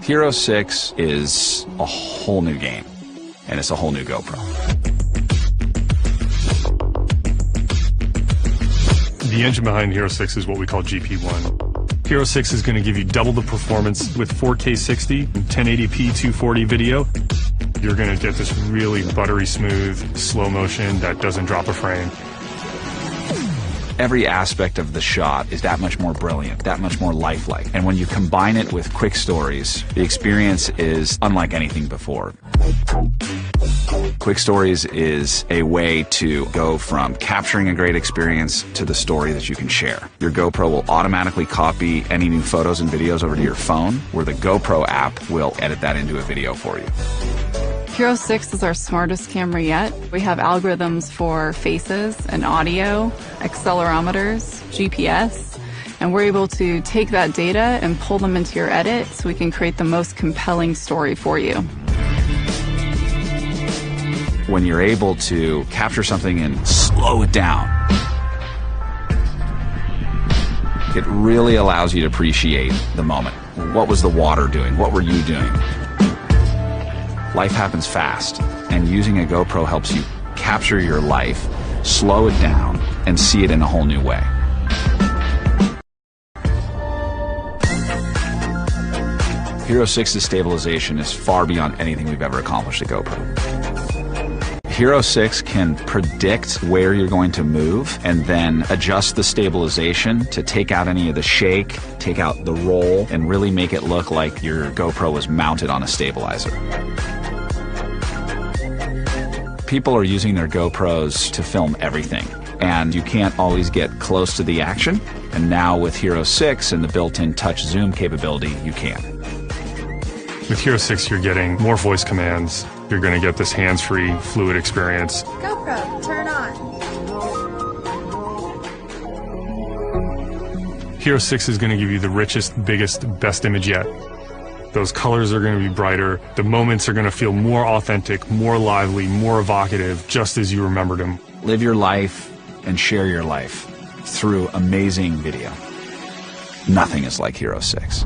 Hero 6 is a whole new game, and it's a whole new GoPro. The engine behind Hero 6 is what we call GP1. Hero 6 is going to give you double the performance with 4K 60, 1080p 240 video. You're going to get this really buttery smooth, slow motion that doesn't drop a frame. Every aspect of the shot is that much more brilliant, that much more lifelike. And when you combine it with quick stories, the experience is unlike anything before. Quick stories is a way to go from capturing a great experience to the story that you can share. Your GoPro will automatically copy any new photos and videos over to your phone, where the GoPro app will edit that into a video for you. Hero 6 is our smartest camera yet. We have algorithms for faces and audio, accelerometers, GPS, and we're able to take that data and pull them into your edit so we can create the most compelling story for you. When you're able to capture something and slow it down, it really allows you to appreciate the moment. What was the water doing? What were you doing? Life happens fast, and using a GoPro helps you capture your life, slow it down, and see it in a whole new way. Hero 6's stabilization is far beyond anything we've ever accomplished at GoPro. Hero 6 can predict where you're going to move and then adjust the stabilization to take out any of the shake, take out the roll, and really make it look like your GoPro was mounted on a stabilizer. People are using their GoPros to film everything, and you can't always get close to the action. And now with Hero 6 and the built-in touch zoom capability, you can. With Hero 6, you're getting more voice commands. You're going to get this hands-free, fluid experience. GoPro, turn on. Hero 6 is going to give you the richest, biggest, best image yet. Those colors are going to be brighter. The moments are going to feel more authentic, more lively, more evocative, just as you remembered them. Live your life and share your life through amazing video. Nothing is like Hero 6.